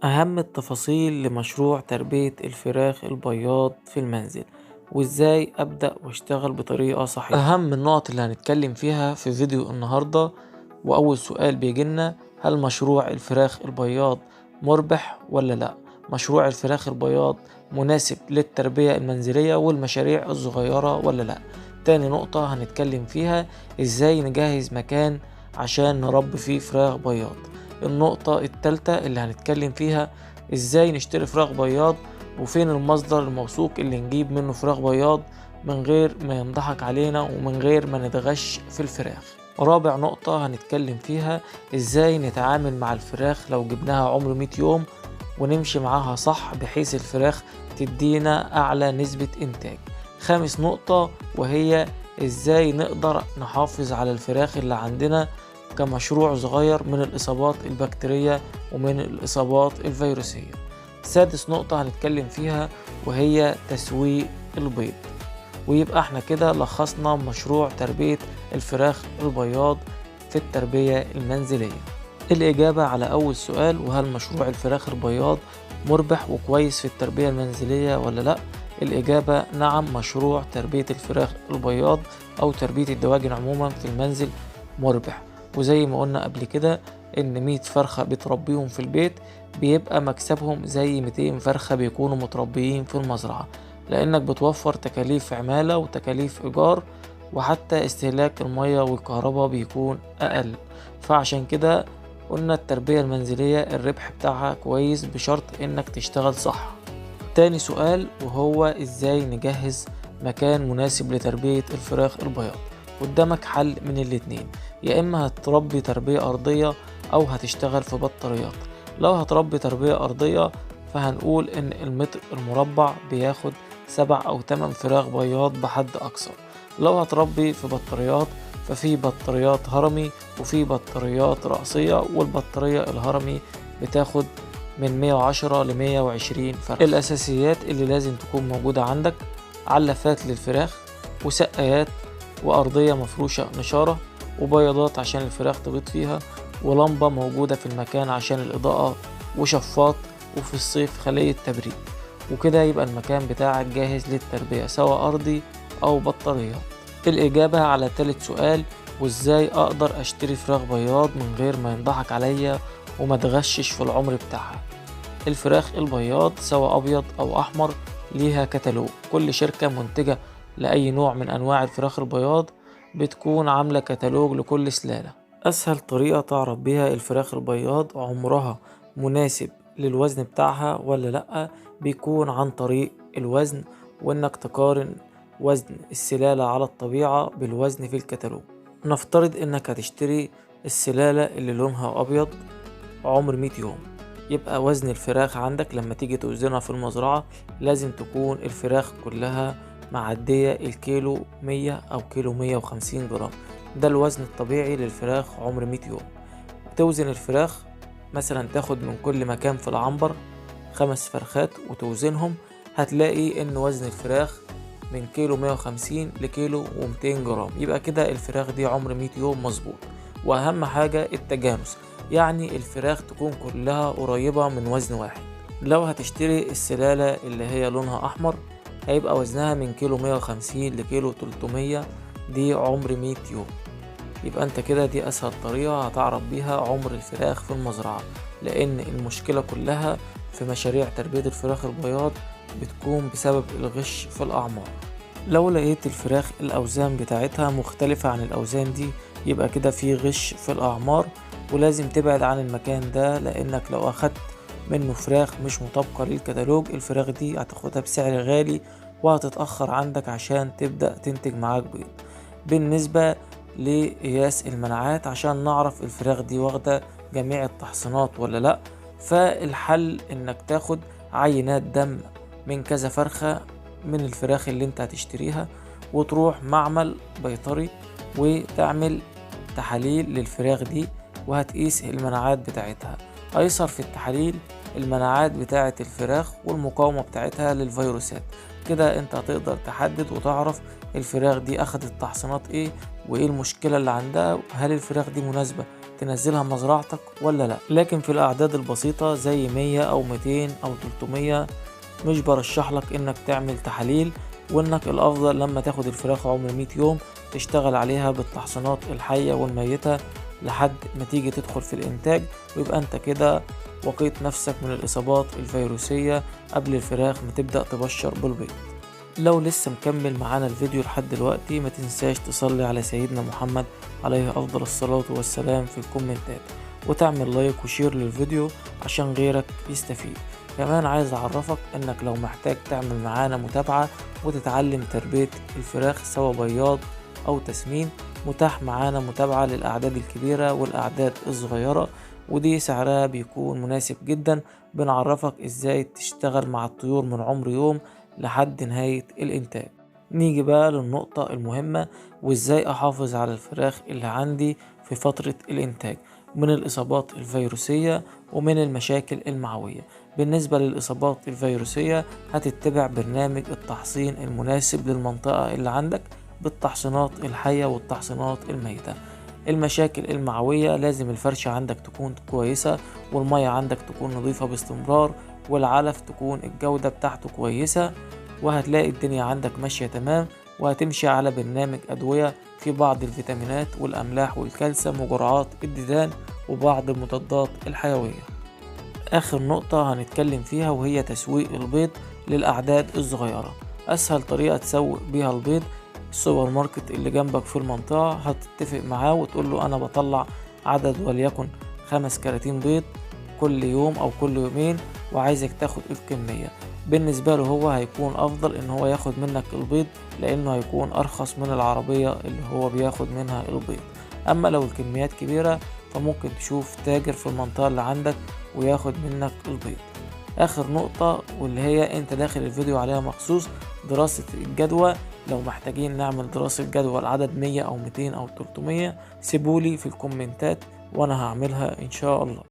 أهم التفاصيل لمشروع تربية الفراخ البياض في المنزل، وإزاي أبدأ وأشتغل بطريقة صحيحة. أهم النقط اللي هنتكلم فيها في فيديو النهاردة، وأول سؤال بيجيلنا: هل مشروع الفراخ البياض مربح ولا لأ؟ مشروع الفراخ البياض مناسب للتربية المنزلية والمشاريع الصغيرة ولا لأ؟ تاني نقطة هنتكلم فيها: إزاي نجهز مكان عشان نربي فيه فراخ بياض. النقطة التالتة اللي هنتكلم فيها: ازاي نشتري فراخ بياض، وفين المصدر الموثوق اللي نجيب منه فراخ بياض من غير ما ينضحك علينا ومن غير ما نتغش في الفراخ. رابع نقطة هنتكلم فيها: ازاي نتعامل مع الفراخ لو جبناها عمر 100 يوم ونمشي معاها صح بحيث الفراخ تدينا أعلى نسبة إنتاج. خامس نقطة وهي: ازاي نقدر نحافظ على الفراخ اللي عندنا كمشروع صغير من الإصابات البكتيرية ومن الإصابات الفيروسية. سادس نقطة هنتكلم فيها وهي تسويق البيض. ويبقى احنا كده لخصنا مشروع تربية الفراخ البياض في التربية المنزلية. الإجابة على أول سؤال: وهل مشروع الفراخ البياض مربح وكويس في التربية المنزلية ولا لأ؟ الإجابة نعم، مشروع تربية الفراخ البياض أو تربية الدواجن عموما في المنزل مربح. وزي ما قلنا قبل كده إن 100 فرخة بتربيهم في البيت بيبقى مكسبهم زي 200 فرخة بيكونوا متربيين في المزرعة، لأنك بتوفر تكاليف عمالة وتكاليف إيجار، وحتى استهلاك المية والكهرباء بيكون أقل. فعشان كده قلنا التربية المنزلية الربح بتاعها كويس بشرط إنك تشتغل صح. تاني سؤال وهو: إزاي نجهز مكان مناسب لتربية الفراخ البياض؟ قدامك حل من الاتنين: يا إما هتربي تربية أرضية أو هتشتغل في بطاريات. لو هتربي تربية أرضية فهنقول إن المتر المربع بياخد 7 أو 8 فراخ بياض بحد أقصى. لو هتربي في بطاريات ففي بطاريات هرمي وفي بطاريات رأسية، والبطارية الهرمي بتاخد من 110 ل 120 فرخ. الأساسيات اللي لازم تكون موجودة عندك: علافات للفراخ، وسقايات، وأرضية مفروشة نشارة، وبياضات عشان الفراخ تبيض فيها، ولمبة موجودة في المكان عشان الإضاءة، وشفاط، وفي الصيف خلية تبريد. وكده يبقى المكان بتاعك جاهز للتربية سواء أرضي أو بطاريات. الإجابة على تالت سؤال: وإزاي أقدر أشتري فراخ بياض من غير ما ينضحك عليا وما تغشش في العمر بتاعها؟ الفراخ البياض سواء أبيض أو أحمر ليها كتالوج. كل شركة منتجة لأي نوع من أنواع الفراخ البياض بتكون عاملة كتالوج لكل سلالة. أسهل طريقة تعرف بيها الفراخ البياض عمرها مناسب للوزن بتاعها ولا لأ بيكون عن طريق الوزن، وإنك تقارن وزن السلالة على الطبيعة بالوزن في الكتالوج. نفترض إنك هتشتري السلالة اللي لونها أبيض عمر 100 يوم، يبقى وزن الفراخ عندك لما تيجي توزنها في المزرعة لازم تكون الفراخ كلها معدية الكيلو 100 أو كيلو 150 جرام. ده الوزن الطبيعي للفراخ عمر 100 يوم. توزن الفراخ مثلا، تاخد من كل مكان في العنبر 5 فرخات وتوزنهم، هتلاقي ان وزن الفراخ من كيلو 150 لكيلو و200 جرام. يبقى كده الفراخ دي عمر 100 يوم مظبوط. واهم حاجة التجانس، يعني الفراخ تكون كلها قريبة من وزن واحد. لو هتشتري السلالة اللي هي لونها احمر هيبقى وزنها من كيلو 150 لكيلو 300، دي عمر 100 يوم. يبقى انت كده دي اسهل طريقة هتعرف بيها عمر الفراخ في المزرعة، لان المشكلة كلها في مشاريع تربية الفراخ البياض بتكون بسبب الغش في الاعمار. لو لقيت الفراخ الاوزان بتاعتها مختلفة عن الاوزان دي يبقى كده في غش في الاعمار، ولازم تبعد عن المكان ده، لانك لو اخدت منه فراخ مش مطابقة للكتالوج الفراخ دي هتاخدها بسعر غالي وهتتأخر عندك عشان تبدأ تنتج معاك بيض. بالنسبة لقياس المناعات عشان نعرف الفراخ دي واخدة جميع التحصينات ولا لأ، فالحل انك تاخد عينات دم من كذا فرخة من الفراخ اللي انت هتشتريها، وتروح معمل بيطري وتعمل تحاليل للفراخ دي وهتقيس المناعات بتاعتها. ايسر في التحاليل المناعات بتاعة الفراخ والمقاومة بتاعتها للفيروسات. كده انت هتقدر تحدد وتعرف الفراخ دي اخدت تحصينات ايه وايه المشكلة اللي عندها، وهل الفراخ دي مناسبة تنزلها مزرعتك ولا لا. لكن في الاعداد البسيطة زي 100 او 200 او 300 مش برشح لك انك تعمل تحاليل، وانك الافضل لما تاخد الفراخ عمر 100 يوم تشتغل عليها بالتحصينات الحية والميتة لحد ما تيجي تدخل في الانتاج، ويبقى انت كده وقيت نفسك من الاصابات الفيروسية قبل الفراخ ما تبدأ تبشر بالبيض. لو لسه مكمل معانا الفيديو لحد دلوقتي ما تنساش تصلي على سيدنا محمد عليه افضل الصلاة والسلام في الكومنتات، وتعمل لايك وشير للفيديو عشان غيرك يستفيد. كمان عايز اعرفك انك لو محتاج تعمل معانا متابعة وتتعلم تربية الفراخ سواء بياض او تسمين، متاح معانا متابعة للاعداد الكبيرة والاعداد الصغيرة، ودي سعرها بيكون مناسب جدا. بنعرفك ازاي تشتغل مع الطيور من عمر يوم لحد نهاية الانتاج. نيجي بقى للنقطة المهمة، وازاي احافظ على الفراخ اللي عندي في فترة الانتاج من الاصابات الفيروسية ومن المشاكل المعوية. بالنسبة للاصابات الفيروسية هتتبع برنامج التحصين المناسب للمنطقة اللي عندك بالتحصينات الحية والتحصينات الميتة. المشاكل المعوية لازم الفرشة عندك تكون كويسة، والمية عندك تكون نظيفة باستمرار، والعلف تكون الجودة بتاعته كويسة، وهتلاقي الدنيا عندك ماشية تمام. وهتمشي على برنامج أدوية في بعض الفيتامينات والأملاح والكالسيوم وجرعات الديدان وبعض المضادات الحيوية. آخر نقطة هنتكلم فيها وهي تسويق البيض للأعداد الصغيرة. أسهل طريقة تسوق بيها البيض، السوبر ماركت اللي جنبك في المنطقة هتتفق معاه وتقول له أنا بطلع عدد وليكن 5 كراتين بيض كل يوم أو كل يومين، وعايزك تاخد الكمية. بالنسبة له هو هيكون أفضل إن هو ياخد منك البيض، لأنه هيكون أرخص من العربية اللي هو بياخد منها البيض. أما لو الكميات كبيرة فممكن تشوف تاجر في المنطقة اللي عندك وياخد منك البيض. آخر نقطة واللي هي أنت داخل الفيديو عليها مخصوص، دراسة الجدوى. لو محتاجين نعمل دراسة جدوى لعدد 100 أو 200 أو 300 سيبولي في الكومنتات وأنا هعملها إن شاء الله.